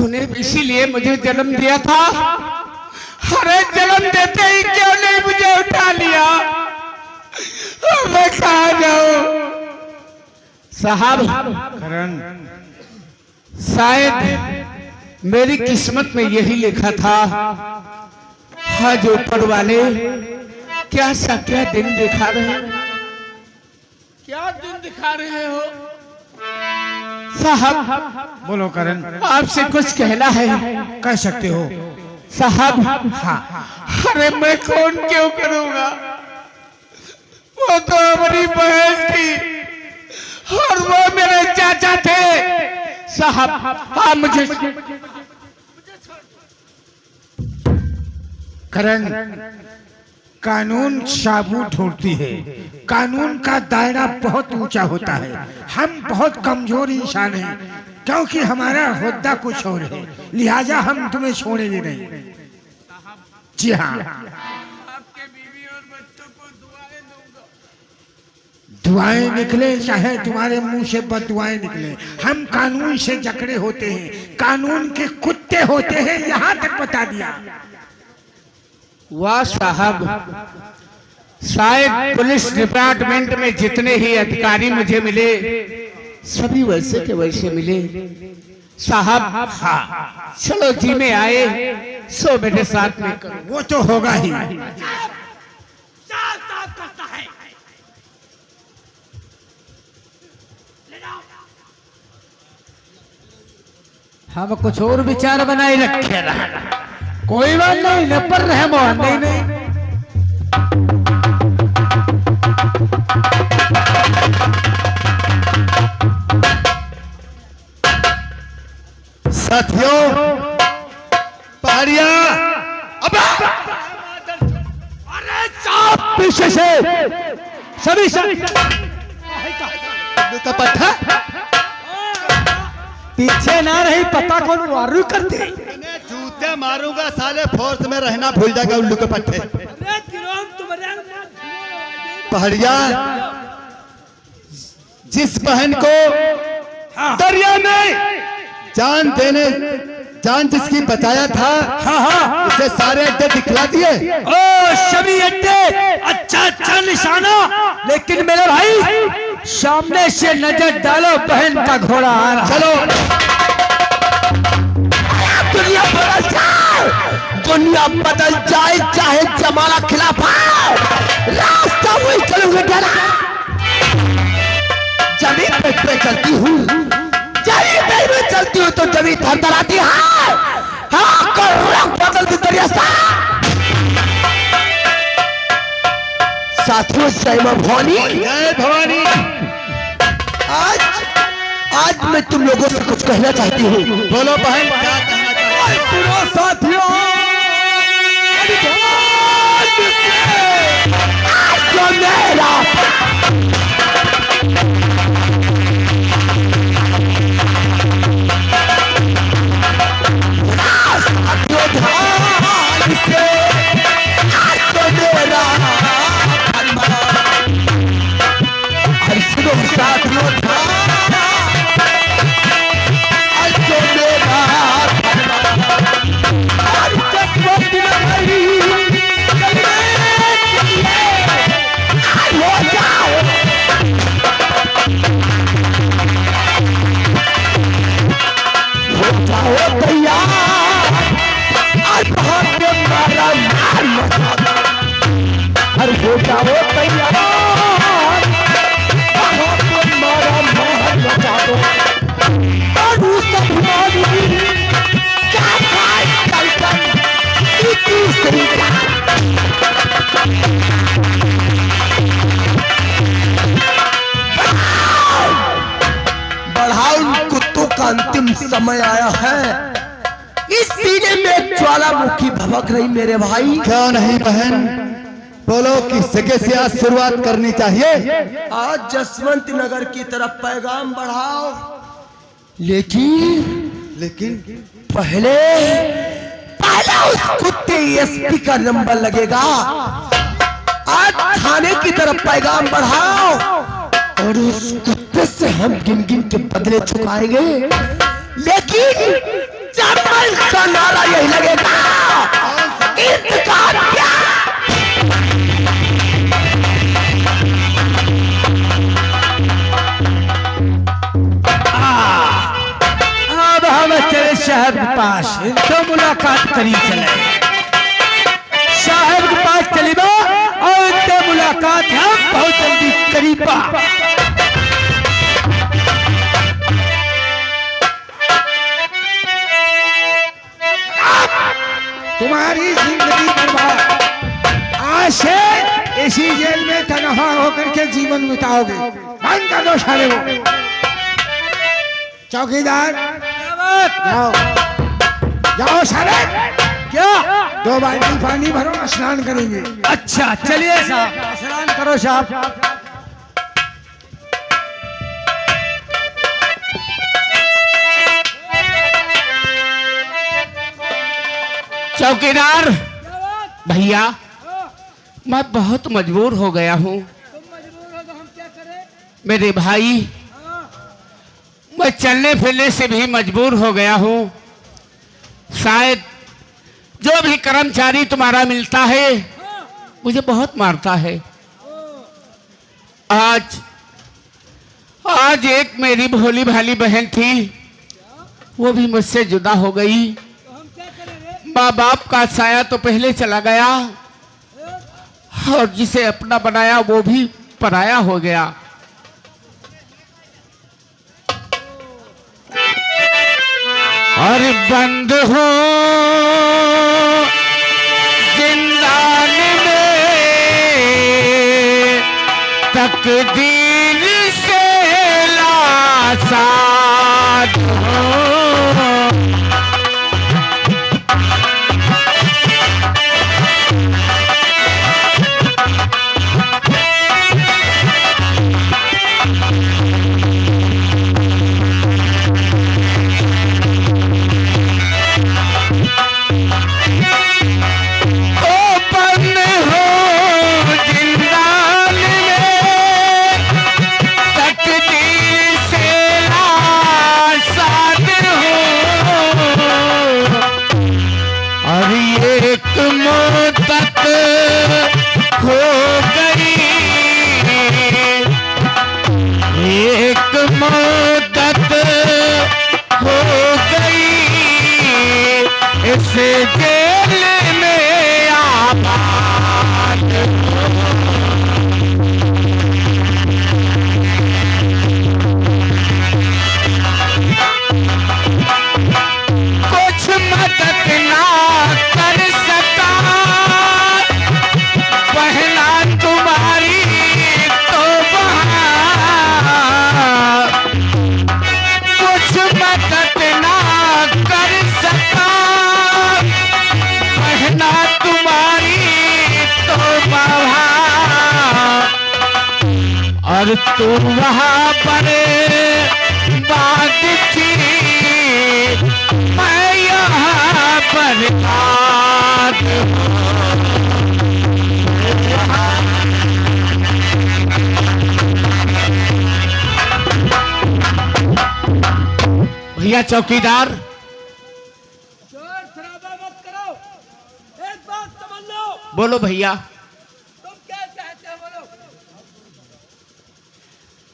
तूने इसीलिए मुझे जन्म दिया था। अरे जन्म देते ही क्यों नहीं मुझे उठा लिया? मैं कहाँ जाऊं? साहब करण, शायद मेरी किस्मत में यही लिखा था। हाँ, जो ऊपर वाले क्या सा क्या दिन दिखा रहे हैं, क्या दिन दिखा रहे हो साहब? बोलो करण, आपसे कुछ कहना है। कह सकते हो साहब। हाँ। अरे मैं कौन क्यों करूंगा, वो तो हमारी बहन थी और वो मेरे चाचा थे। साहब आप मुझे करण, कानून साबू ढूंढती है। कानून का दायरा बहुत ऊंचा होता है। हम बहुत कमजोर इंसान हैं, क्योंकि हमारा होद्दा कुछ और है, लिहाजा हम तुम्हें छोड़ेंगे नहीं। जी हाँ, आपके बीवी और बच्चों को दुआएं दूंगा। दुआएं निकले चाहे तुम्हारे मुंह से बददुआएं निकले, हम कानून से जकड़े होते हैं, कानून के कुत्ते होते हैं, यहाँ तक बता दिया। वाह साहब, शायद पुलिस डिपार्टमेंट में जितने ही अधिकारी मुझे मिले सभी वैसे के वैसे मिले। साहब हाँ, चलो जी में आए सो मेरे साथ में करो। वो तो होगा ही। हम कुछ और विचार बनाए रखे रहा। कोई बात नहीं, न पर रहे मोहन नहीं नहीं। साथियों, पहाड़िया, अरे चाप पीछे से सभी का पट्टा पीछे ना रही, पता कौन वारू करते। जूते मारूंगा साले, फोर्स में रहना भूल जाएगा उल्लू के पट्टे। पहाड़िया, जिस बहन को दरिया में जान जिसकी बचाया था, हाँ, उसे सारे अड्डे दिखला दिए। ओ सभी अड्डे, अच्छा निशाना। लेकिन मेरे भाई सामने से नजर डालो, बहन का घोड़ा आ रहा। चलो, दुनिया बदल जाए चाहे जमाना खिलाफ रास्ता वही चलूंगा। जमीन पे चलती हूँ, जमीन पे चलती हूँ तो जमीन थरथराती है। हाँ, कर बदल दी दरिया साथियों, जय मां भवानी। जय भवानी। आज मैं तुम लोगों से कुछ कहना चाहती हूँ। बोलो बहन, क्या कहना चाहते हो? साथियों, मेरा हो जाओ तैयार, मारा महल बचा दो। बढ़ाओ, कुत्तों का अंतिम समय आया है। इस सीने में ज्वालामुखी भभक रही मेरे भाई। क्यों नहीं बहन, बोलो किस जगह से आज शुरुआत करनी चाहिए? आज जसवंत नगर की तरफ पैगाम बढ़ाओ, लेकिन पहले उस कुत्ते एसपी का नंबर लगेगा। आज थाने की तरफ पैगाम बढ़ाओ और उस कुत्ते से हम गिन गिन के बदले चुकाएंगे। लेकिन चमन का नारा यही लगेगा, इंतकाम क्या? अब हम चले साहब के पास, इनको मुलाकात करी चले। साहब के पास चलीबा और इनसे मुलाकात हम बहुत जल्दी करीबा। तुम्हारी जिंदगी बर्बाद। आज से इसी जेल में तनहा होकर के जीवन बिताओगे। बंद कर दो सारे को। चौकीदार जाओ, जाओ सारे। क्या? 2 बाल्टी पानी भरो, स्नान करेंगे। अच्छा चलिए साहब, स्नान करो साहब। चौकीदार भैया, मैं बहुत मजबूर हो गया हूँ। तुम मजबूर हो तो हम क्या करें? मेरे भाई, मैं चलने फिरने से भी मजबूर हो गया हूँ। शायद जो भी कर्मचारी तुम्हारा मिलता है मुझे बहुत मारता है। आज एक मेरी भोली भाली बहन थी, वो भी मुझसे जुदा हो गई। तो हम क्या करें रे? माँ बाप का साया तो पहले चला गया और जिसे अपना बनाया वो भी पराया हो गया। और बंद हो जिंदान में तकदीर से लासाद हो। जेल में आबाद कुछ मदद ना कर सका पहला तुम्हारी तो कुछ मदद ना कर सका तुम्हारी तो और तू वहां पर बात थी, मैं यहाँ पर बात भैया चौकीदार, बोलो भैया। तुम क्या चाहते हो? बोलो।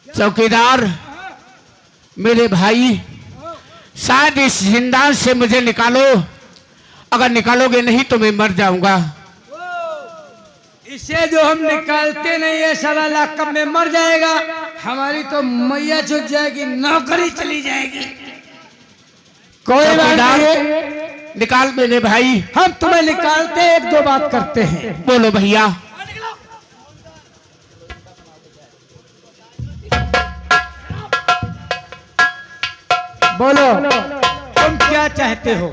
चौकीदार, मेरे भाई, शायद इस जिंदान से मुझे निकालो। अगर निकालोगे नहीं तो मैं मर जाऊंगा। इसे जो हम निकालते नहीं है साला लाकब में मर जाएगा। हमारी तो मैया झुक जाएगी, नौकरी चली जाएगी। कोई बात नहीं, निकाल मेरे भाई। हम तुम्हें निकालते, 1-2 बात करते हैं। बोलो भैया। बोलो, तुम क्या चाहते हो?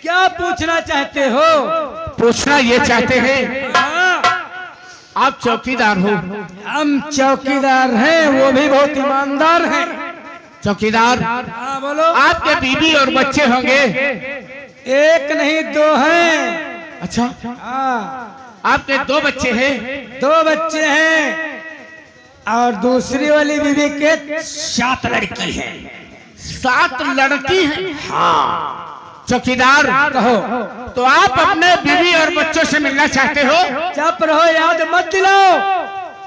क्या पूछना चाहते हो? पूछना ये चाहते हैं, आप चौकीदार हो। हम चौकीदार हैं, वो भी बहुत ईमानदार हैं। चौकीदार, हाँ बोलो। आपके बीवी और बच्चे होंगे? 1 नहीं 2 हैं। अच्छा, हाँ, आपके 2 बच्चे हैं? 2 बच्चे हैं। और दूसरी वाली बीवी के 7 लड़की है। 7 लड़की हैं। हाँ चौकीदार कहो। तो आप अपने बीवी और बच्चों से मिलना चाहते हो? चुप रहो, याद मत दिलाओ।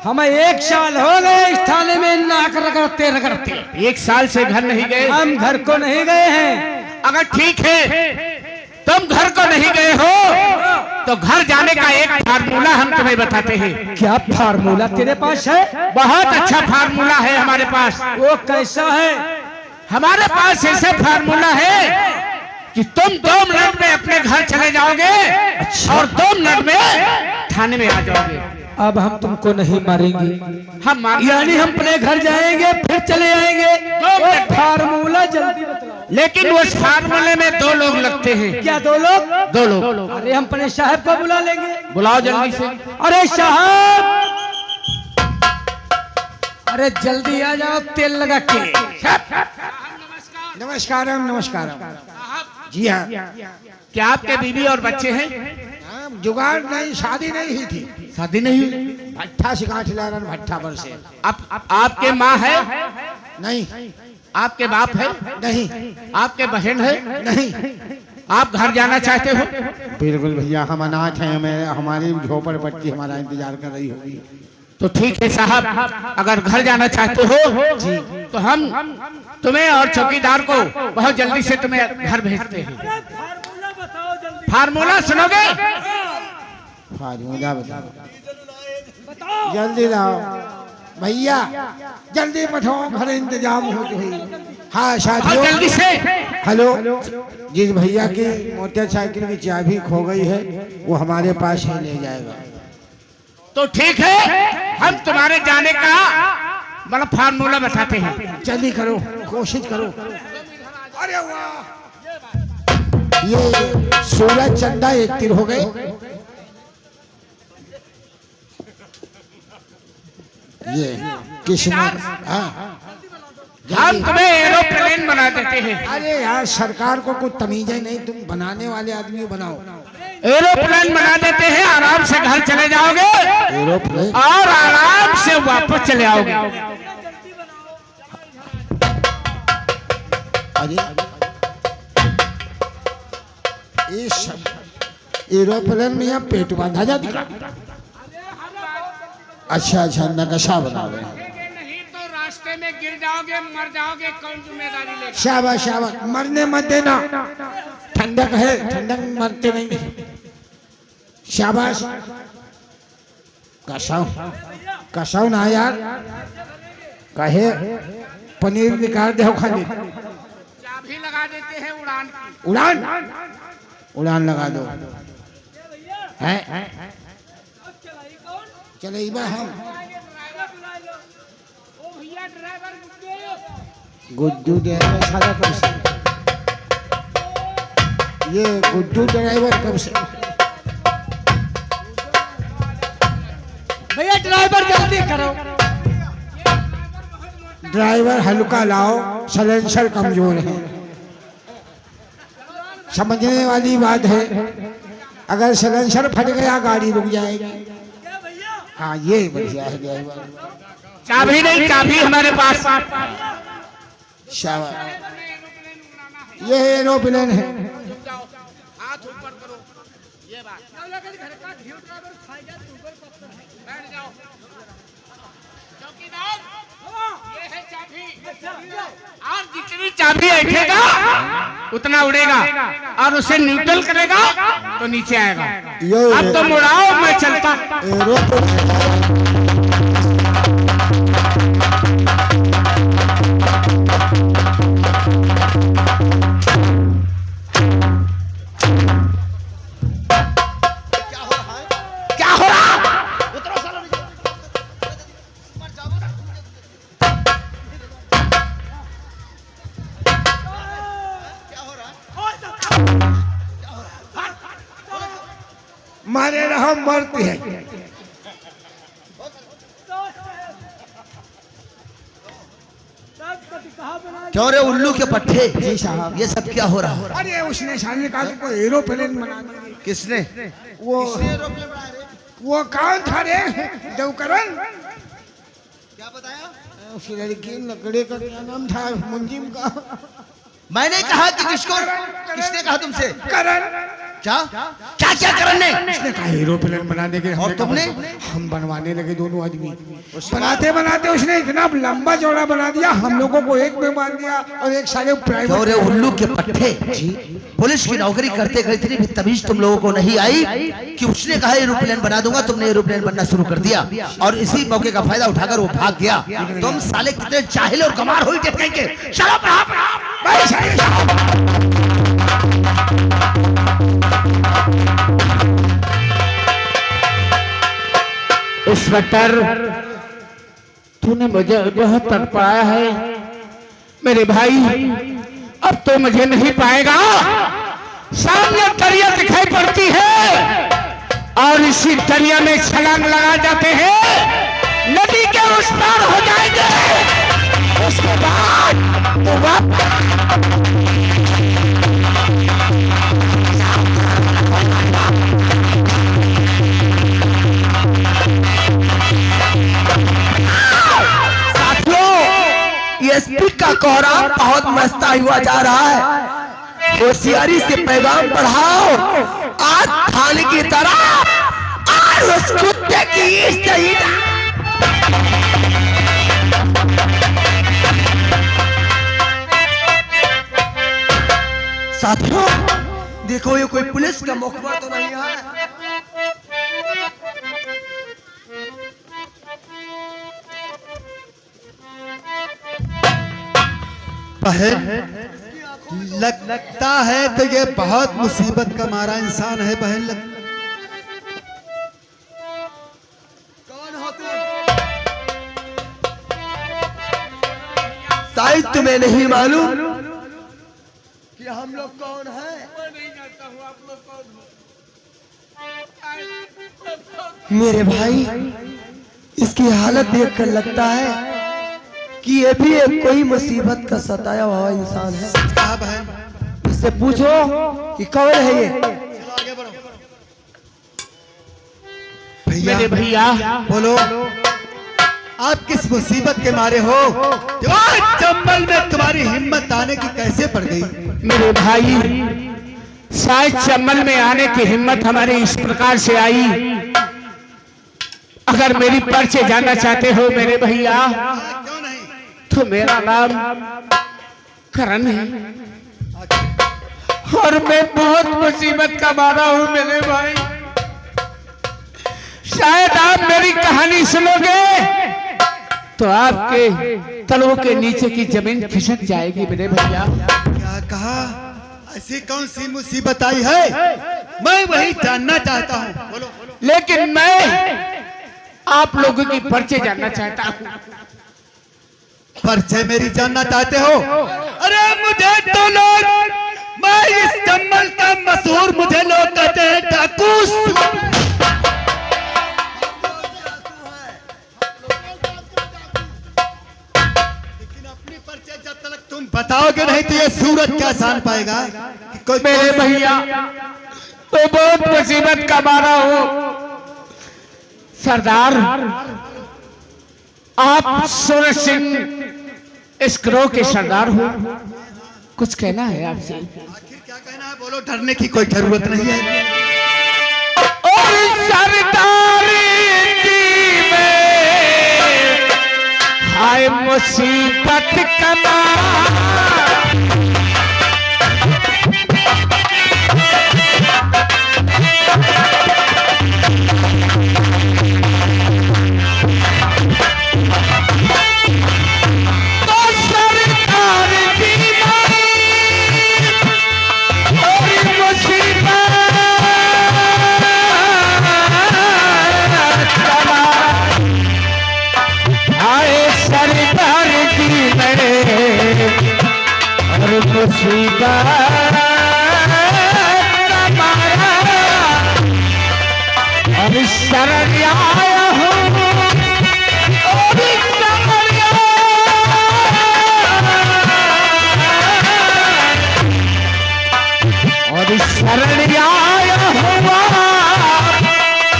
हमें 1 साल हो गए इस थाने में नाक रगड़ते रगड़ते। 1 साल से घर नहीं गए? हम घर को नहीं गए हैं। अगर ठीक है तुम घर को नहीं गए हो तो घर जाने का एक फार्मूला हम तुम्हें बताते हैं। क्या फार्मूला तेरे पास है? बहुत अच्छा फार्मूला है हमारे पास। वो कैसा है? हमारे पास ऐसा फार्मूला है कि तुम 2 मिनट में अपने घर चले जाओगे और 2 मिनट में थाने में आ जाओगे। अब हम तुमको नहीं मारेंगे, हम यानी हम अपने घर जाएंगे फिर चले आएंगे। फार्मूला जल्दी बताओ। लेकिन उस फार्मूले में 2 लोग लगते हैं। क्या 2 लोग? 2 लोग। अरे हम अपने साहब को बुला लेंगे। बुलाओ जल्दी से। अरे साहब, अरे जल्दी आ जाओ, तेल लगा के। नमस्कारम नमस्कारम। जी हाँ। क्या आपके बीवी और बच्चे हैं? जुगाड़ नहीं, शादी नहीं हुई थी। शादी नहीं हुई? भट्ठा सिखा खिलारन भट्ठा पर से। आपके माँ है? नहीं। आपके बाप है? नहीं। आपके बहन है? नहीं। आप घर जाना चाहते हो? बिल्कुल भैया, हम अनाथ हैं, हमें हमारी झोपड़पट्टी हमारा इंतजार कर रही होगी। तो ठीक है साहब, अगर घर जाना चाहते हो जी तो हम तुम्हें और चौकीदार को बहुत जल्दी से तुम्हें घर भेजते हैं। फार्मूला सुनोगे? फार्मूला बताओ, जल्दी लाओ भैया, जल्दी बैठाओ, घर इंतजाम हो गई। हाँ साथियों, जल्दी से। हेलो, जिस भैया की मोटरसाइकिल की चाबी खो गई है वो हमारे पास ही ले जाएगा। तो ठीक है, हम तुम्हारे जाने का मतलब फार्मूला बताते हैं। जल्दी करो, कोशिश करो। अरे वाह, ये 16 चंदा 1 तीर हो गए। ये किस्मत। हाँ, हम तुम्हें एरोप्लेन बना देते हैं। अरे यार, सरकार को कुछ तमीज ही नहीं, तुम बनाने वाले आदमी बनाओ। एरोप्लेन बना देते हैं, आराम से घर चले जाओगे एरोप्लेन और आराम से वापस चले आओगे। अरे इस एरोप्लेन में यहाँ पेट बांधा जाता है। अच्छा अच्छा, नक्शा बना रहे हैं। नहीं तो रास्ते में गिर जाओगे, मर जाओगे, कौन जिम्मेदारी लेगा? शाबाश शाबाश, मरने मत देना, ठंडक है, ठंडक में मरते नहीं। शाबाश, कसाऊ कसाऊ ना यार, कहे पनीर निकाल दे खाली। चाबी लगा देते हैं उड़ान की। उड़ान उड़ान लगा दो। है चले हम गुड्डू ड्राइवर सारा कब से, ये गुड्डू ड्राइवर कब से? भैया ड्राइवर जल्दी करो। ड्राइवर हल्का लाओ, सलेंसर कमजोर है। समझने वाली बात है, अगर सलेंसर फट गया गाड़ी रुक जाएगी। हाँ ये बढ़िया है ड्राइवर। चाबी नहीं, चाबी हमारे पास। शाबाश, ये एरोप्लेन है। हाथ ऊपर करो, ये बात। बैठ जाओ। चौकीदार, ये है चाबी। और जितनी चाबी ऐठेगा उतना उड़ेगा, और उसे न्यूट्रल करेगा तो नीचे आएगा। अब तुम उड़ाओ, मैं चलता। क्या हो रहा? मारे रहो, मरती है। क्यों रे उल्लू के पट्टे? जी साहब, ये सब क्या हो रहा है? अरे उसने सामने कहा तुमको एरोप्लेन बना दिया। किसने? वो कौन था रे? देवकरण। क्या बताया? उस लड़की लकड़े का क्या नाम था मुंजिम का? मैंने कहा कि किसने कहा तुमसे? करण। क्या क्या क्या करण ने? उसने कहा एरोप्लेन बना देंगे। और तुमने? हम बनवाने लगे दोनों आदमी। बनाते बनाते उसने इतना लंबा चौड़ा बना दिया, हम लोगों को एक में मार दिया और एक सारे प्राइवेट। और उल्लू के पट्टे पुलिस की नौकरी करते करते इतनी तमीज तुम लोगों को नहीं आई कि उसने कहा एरोप्लेन बना दूंगा, तुमने एरोप्लेन बनना शुरू कर दिया और इसी मौके का फायदा उठाकर वो भाग गया। तुम साले कितने जाहिल और गमार हुई थे कहीं के। चलो इंस्पेक्टर, तूने मुझे बहुत तड़पाया है मेरे भाई, अब तो मुझे नहीं पाएगा। सामने दरिया दिखाई पड़ती है और इसी दरिया में छलांग लगा जाते हैं, नदी के उस पार हो जाएंगे। उसके बाद तो एसपी का कोहरा बहुत मस्ता हुआ जा रहा है। होशियारी से पैगाम बढ़ाओ, आज थाने की तरह आज उस कुत्ते की सही। साथियों देखो, ये कोई पुलिस का मुखबिर तो नहीं है। बहन, लगता है तो ये बहुत मुसीबत का मारा इंसान है बहन। कौन हो तुम? शायद तुम्हें नहीं मालूम कि हम लोग कौन हैं। मेरे भाई, इसकी हालत देखकर लगता है कि ये भी एक कोई मुसीबत का सताया हुआ इंसान है। कहा बहन? इससे पूछो कि कौन है ये। भैया भैया बोलो, आप किस मुसीबत के मारे हो? आज चंबल में तुम्हारी हिम्मत आने की कैसे पड़ गई? मेरे भाई, शायद चंबल में आने की हिम्मत हमारी इस प्रकार से आई। अगर मेरी परिचय जानना चाहते हो मेरे भैया, क्यों नहीं? तो मेरा नाम करण है और मैं बहुत मुसीबत का मारा हूं मेरे भाई। शायद आप मेरी कहानी सुनोगे तो आपके तलों के नीचे की जमीन खिसक जाएगी मेरे भैया। क्या कहा? ऐसी कौन सी मुसीबत आई है? मैं वही जानना चाहता हूँ। बोलो। लेकिन मैं आप लोगों की परिचय जानना चाहता हूँ। परिचय मेरी जानना चाहते हो? अरे मुझे तो लोग, मैं इस चंबल का मशहूर, मुझे लोग कहते हैं ठाकुर। लेकिन अपनी परिचय जब तक तुम बताओगे नहीं तो ये सूरज क्या जान पाएगा कि कोई मेरे भैया तो बहुत मुसीबत का मारा हूँ सरदार। आप सूरज सिंह इस ग्रोह के सरदार हो, कुछ कहना है आपसे? आखिर क्या कहना है? बोलो, डरने की कोई जरूरत नहीं है। और सरदारी में हाय मुसीबत का मुसीबत और शरण आया हूँ और शरण आया हुआ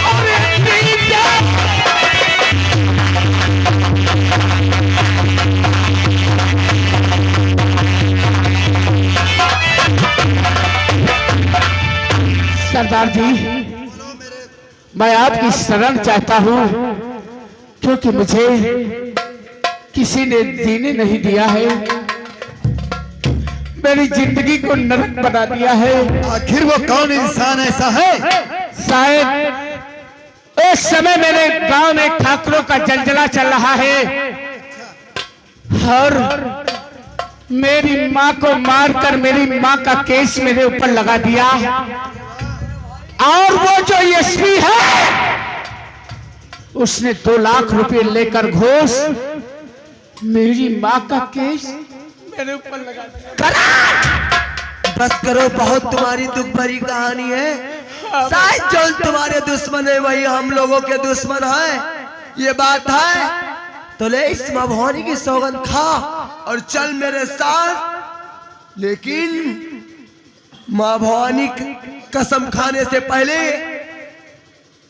और सरदार जी, मैं आपकी शरण चाहता हूँ, क्योंकि मुझे किसी ने जीने नहीं दिया है, मेरी जिंदगी को नरक बना दिया है। आखिर वो कौन इंसान ऐसा है? शायद उस समय मेरे गांव में ठाकुरों का जलजला चल रहा है और मेरी माँ को मारकर मेरी माँ का केस मेरे ऊपर लगा दिया, और वो जो एसपी है उसने 2 लाख रुपए लेकर घूस मेरी माँ का केस मेरे ऊपर लगा दिया। बस करो, बहुत तुम्हारी दुख भरी कहानी है। शायद जो तुम्हारे दुश्मन है वही हम लोगों के दुश्मन है, ये बात है। तो ले इस माँ भवानी की सौगंध खा और चल मेरे साथ। लेकिन माँ भवानी कसम खाने से पहले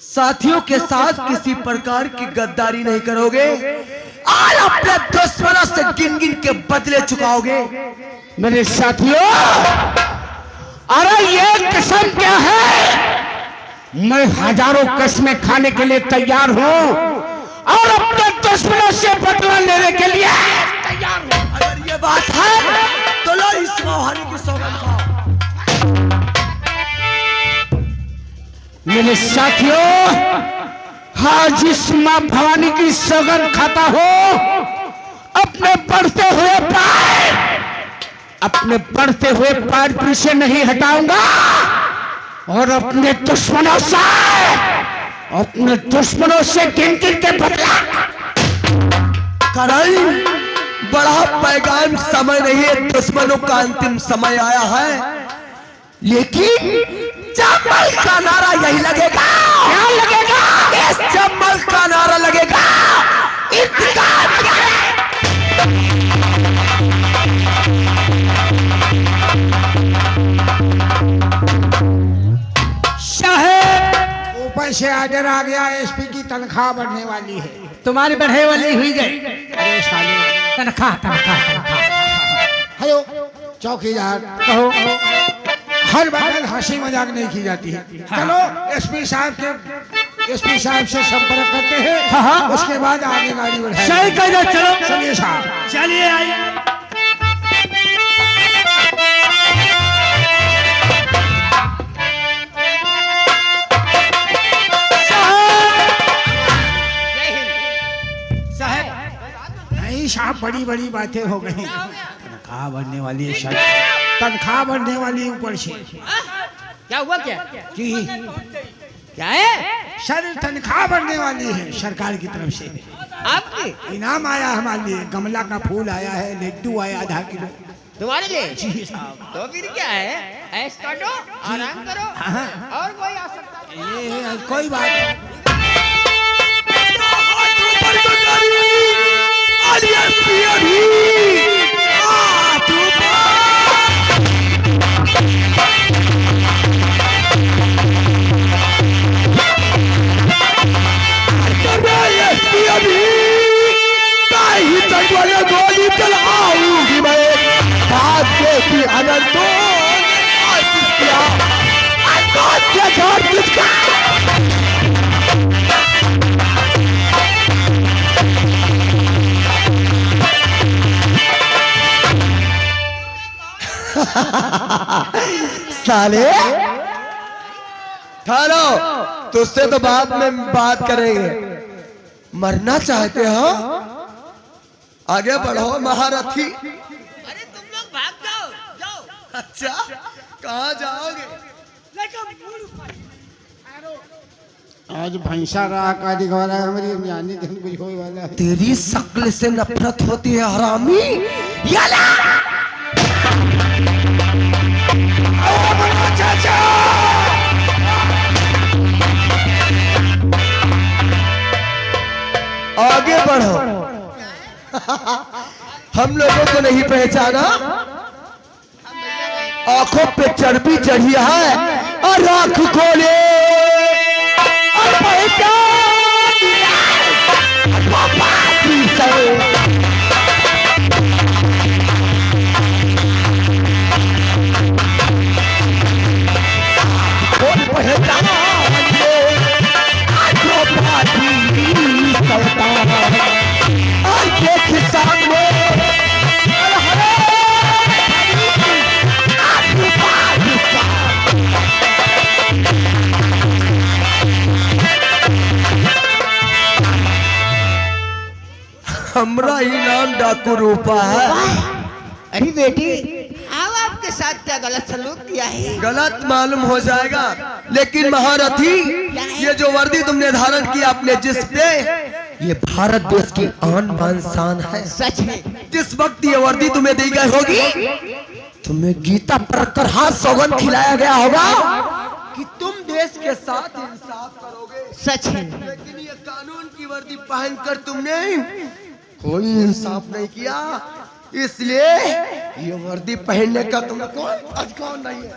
साथियों के साथ किसी प्रकार की गद्दारी नहीं करोगे और अपने दुश्मनों से गिन गिन के बदले चुकाओगे। मेरे साथियों, अरे ये कसम क्या है? मैं हजारों कसमें खाने के लिए तैयार हूँ और अपने दुश्मनों से बदला लेने के लिए तैयार हूँ। अगर ये बात है तो लो इस भवानी की सौगंध खाओ। मेरे साथियों, आज इस मां भवानी की सौगंध खाता हूँ, अपने बढ़ते हुए पैर पीछे नहीं हटाऊंगा और अपने दुश्मनों से गिन गिन के बदला। करण, बड़ा पैगाम समय नहीं है, दुश्मनों का अंतिम समय आया है। लेकिन जमल का नारा यही लगेगा। क्या लगेगा? इस जमल का नारा लगेगा, इंतकाम ऊपर से ऑर्डर आ गया, एसपी की तनख्वाह बढ़ने वाली है। तुम्हारी बढ़े वाली हुई गई अरे साले, तनख्वाह। हेलो चौकीदार, कहो। हर बात हंसी मजाक नहीं की जाती है। चलो एसपी साहब से संपर्क करते हैं। हाँ। उसके बाद आगे गाड़ी बढ़ाएंगे। सही कह दो, चलो चलिए साहब। चलिए आइए। नहीं साहब, बड़ी बड़ी बातें हो गई। तनख्वाह बढ़ने वाली है सर, तनख्वाह बढ़ने वाली ऊपर से। क्या हुआ? क्या जी क्या है सर, तनख्वाह बढ़ने वाली है सरकार की तरफ से। आपकी? इनाम आया हमारे लिए, गमला का फूल आया है, लड्डू आया आधा किलो। तुम्हारे लिए? जी साहब। तो फिर क्या है, ऐश काटो, आराम करो, और कोई आ सकता है। ये कोई बात नहीं। गोली चलाऊंगी मैं, भाग्य की अनंतों साले ठहरो, तुझसे तो बाद में बात करेंगे। मरना चाहते हो? आगे बढ़ो महारथी। अरे तुम लोग भाग जाओ, जाओ। अच्छा, कहाँ जाओगे? आज भैंसा रहा का दिखवाना है हमारी जानी दिन कुछ होने वाला है। तेरी शक्ल से नफरत होती है हरामी। याला चाचा, आगे बढ़ो। हम लोगों को नहीं पहचाना? आंखों पे चर्बी चढ़ी है और आंख खोले और पहचान है जान ले जो पाठी सल्तान और देख सामने हमरा ही नाम डाकू रूपा है। अरे बेटी अब आपके साथ क्या गलत सलूक किया है? गलत मालूम हो जाएगा, लेकिन महारथी ये जो वर्दी तुमने धारण किया अपने जिस्म पे, ये भारत देश की आन बान शान है। सच है। जिस वक्त ये वर्दी तुम्हें दी गई होगी, तुम्हें गीता पढ़कर हाथ सौगंध खिलाया गया होगा कि तुम देश के साथ इंसाफ करोगे। सच है। लेकिन ये कानून की वर्दी पहनकर तुमने कोई इंसाफ नहीं किया, इसलिए ये वर्दी पहनने का तुम्हें कोई अधिकार नहीं है।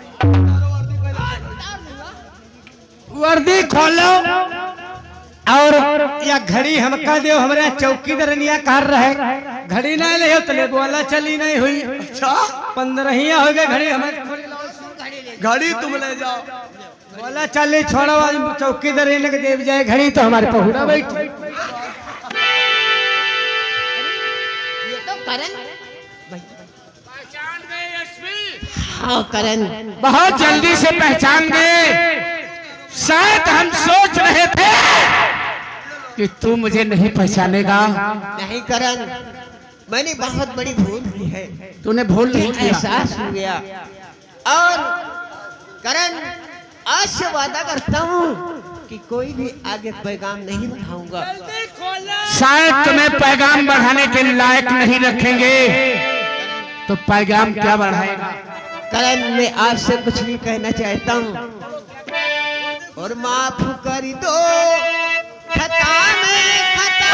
वर्दी खोलो और या घड़ी हमका दे, हमारे चौकीदारनिया कर रहे घड़ी नहीं ले तो बोला चली नहीं हुई। अच्छा 15 हो गए घड़ी हमारे घड़ी तुम ले जाओ। बोला चली छोड़ो चौकीदार के देव जाए घड़ी तो हमारे पहुड़ा बैठी। ये तो करण हाँ करण बहुत जल्दी से पहचान गए। शायद हम सोच रहे थे कि तू मुझे नहीं पहचानेगा। नहीं करण, मैंने बहुत बड़ी भूल की है। तूने भूल नहीं किया। एहसास हो गया और करण आज से वादा करता हूँ कि कोई भी आगे पैगाम नहीं बढ़ाऊंगा। शायद तुम्हें पैगाम बढ़ाने के लायक नहीं रखेंगे तो पैगाम क्या बढ़ाएगा? करण मैं आपसे कुछ भी कहना चाहता हूँ और माफ कर दो खता में खता।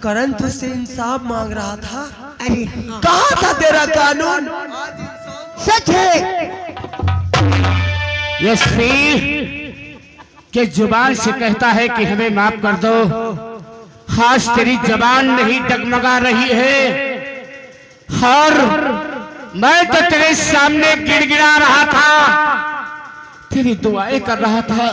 करण तुझसे इंसाफ मांग रहा था। अरे हाँ। कहा था तेरा कानून? सच है। यशवी के जुबान से कहता है कि हमें माफ कर दो। खास तेरी जबान नहीं डगमगा रही है और मैं तो तेरे सामने गिड़गिड़ा रहा था, तेरी दुआएं कर रहा था,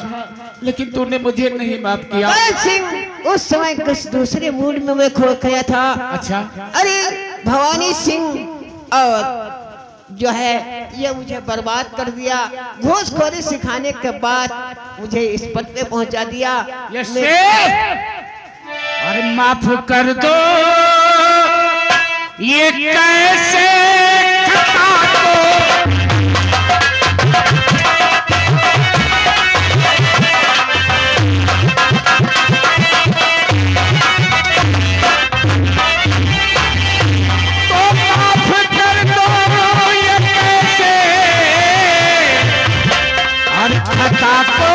लेकिन तूने मुझे नहीं माफ किया। करण सिंह उस समय कुछ दूसरे मूड में मैं खो गया था। अच्छा अरे भवानी सिंह और जो है ये मुझे बर्बाद कर दिया। घूसखोरी सिखाने के बाद मुझे इस पद पे पहुंचा दिया। अरे माफ कर दो, ये कैसे खता को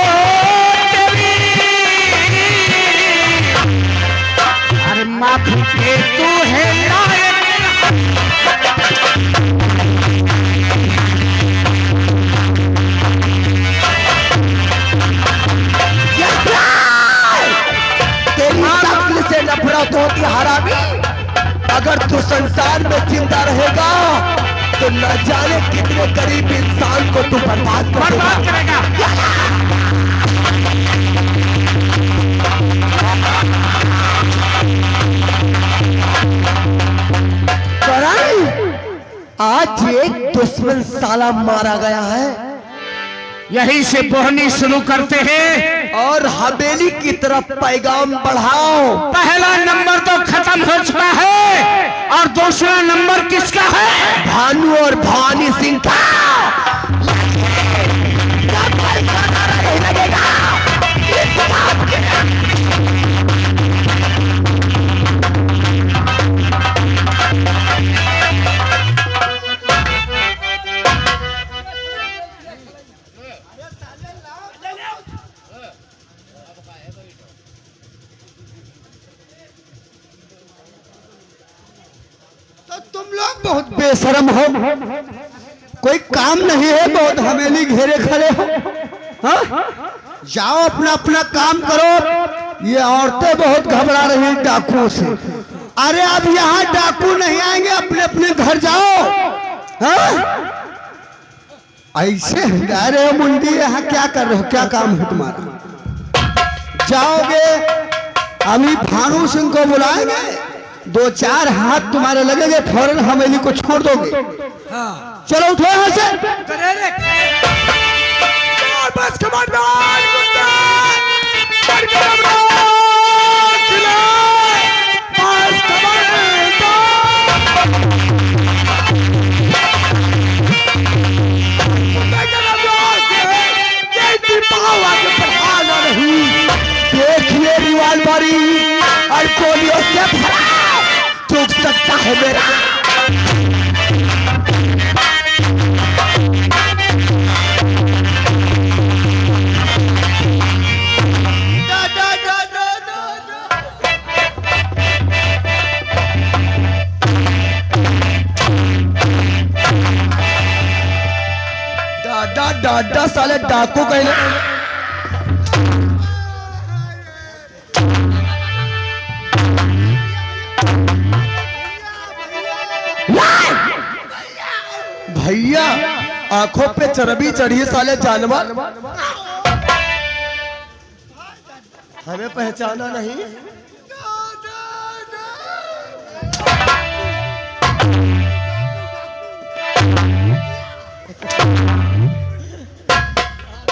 अरे माफी के तू है लायक। तेरी शक्ल से नफरत होती हरामी। अगर तू संसार में जिंदा रहेगा तो न जाने कितने गरीब इंसान को तू बर्बाद करेगा। आज एक दुश्मन साला मारा गया है। यहीं से बोहनी शुरू करते हैं और हवेली की तरफ पैगाम बढ़ाओ। पहला नंबर तो खत्म हो चुका है और दूसरा नंबर किसका है? भानु और भवानी सिंह का। बहुत बेशरम हो, कोई काम नहीं है, बहुत हवेली घेरे खड़े हो। हाँ? जाओ अपना अपना काम करो। ये औरतें बहुत घबरा रही हैं डाकुओं से। अरे अब यहाँ डाकू नहीं आएंगे, अपने अपने घर जाओ। हाँ? ऐसे हिला रहे हो मुंडी, यहाँ क्या कर रहे हो, क्या काम है तुम्हारा? जाओगे अभी भानु सिंह को बुलाएंगे, 2-4 हाथ तुम्हारे लगेंगे, फौरन हवेली को छोड़ दोगे। हाँ। चलो उठो यहाँ से। करे रे। बस कमांडर देखिए रिवाल्वरी और गोलियों से भरा चूक सकता है मेरा। डाडा साले डाकू कहने। भैया आंखों पे चर्बी चढ़ी साले जानवर, हमें पहचाना नहीं।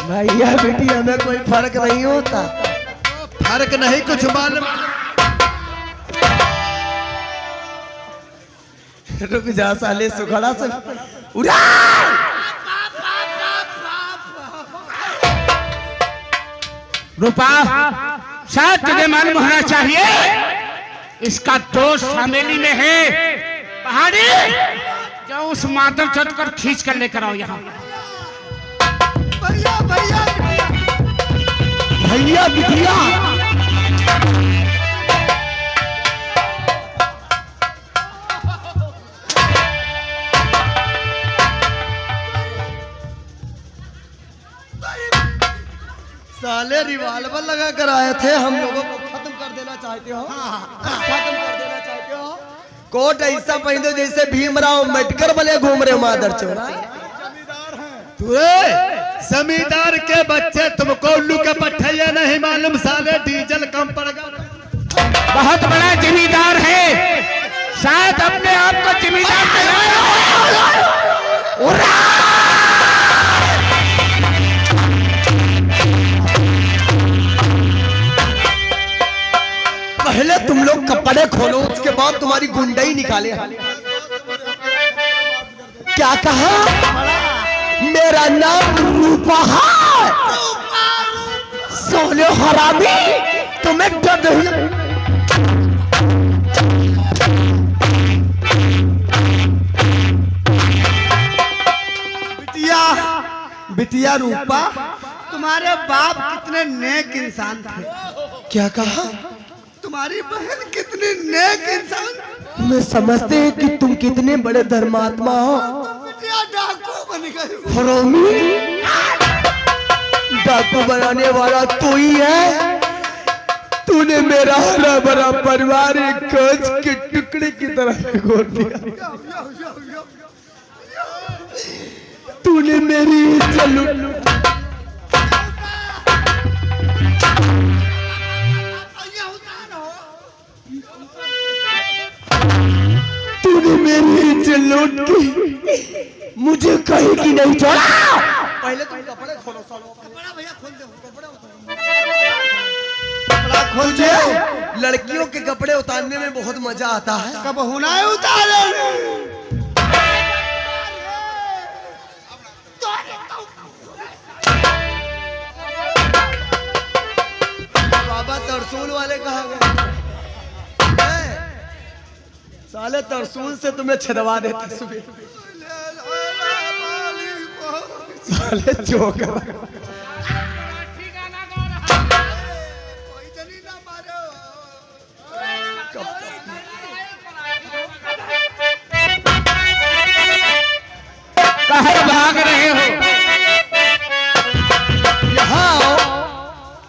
भैया बेटी हमें कोई फर्क नहीं होता। फर्क नहीं कुछ मालूम। रुक जा साले सुखड़ा से उड़ा। रूपा, शायद तुझे मालूम होना चाहिए इसका दोस्त हवेली में है। पहाड़ी जो उस माधव चौथ कर खींच कर लेकर आओ यहाँ। भैया भैया भैया बिटिया साले रिवाल्वर लगा कर आए थे, हम लोगों को खत्म कर देना चाहते हो। खत्म कर देना चाहते हो। कोट ऐसा पहन दो जैसे भीमराव अम्बेडकर बने घूम रहे मादर चौरा। जमींदार के बच्चे, तुमको उल्लू के पट्ठैया नहीं मालूम, साले डीजल कम पड़ गया। बहुत बड़ा जमींदार है, शायद अपने आप को जमींदार पहले तुम लोग कपड़े खोलो, उसके बाद तुम्हारी गुंडई निकाले। क्या कहा? मेरा नाम रूपा है। सोने हरामी, तुम्हें डर नहीं। बिटिया बिटिया रूपा, तुम्हारे बाप कितने नेक इंसान थे। क्या कहा? तुम्हारी बहन कितनी नेक इंसान। मैं समझते हैं कि तुम कितने बड़े धर्मात्मा हो। डाकू बन गए। हरामी, डाकू बनाने वाला तू ही है। तूने मेरा हरा भरा परिवार एक कांच के टुकड़े की तरह गोद दिया। तूने मेरी इज्जत लूट। तूने मेरी इज्जत लूट की मुझे कहीं की नहीं छोड़ा। पहले तुम कपड़े खोलो, कपड़ा भैया खोल दो, कपड़ा खोल दो। लड़कियों के कपड़े उतारने में बहुत मजा आता है। कब होना है उतारे? बाबा तरसूल वाले कहा गए, साले तरसूल से तुम्हें छदवा देते सुबह। साले जोकर।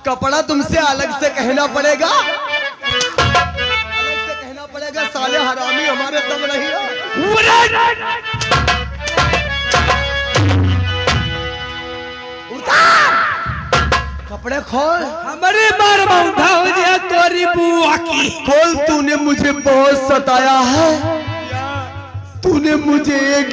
कपड़ा तुमसे अलग से कहना पड़ेगा, अलग से कहना पड़ेगा। साले हरामी हमारे दम नहीं है। कपड़े खोल। हमारे बार उठा हो जाए तोरी बुआ की। खोल। तूने मुझे बहुत सताया है, तूने मुझे एक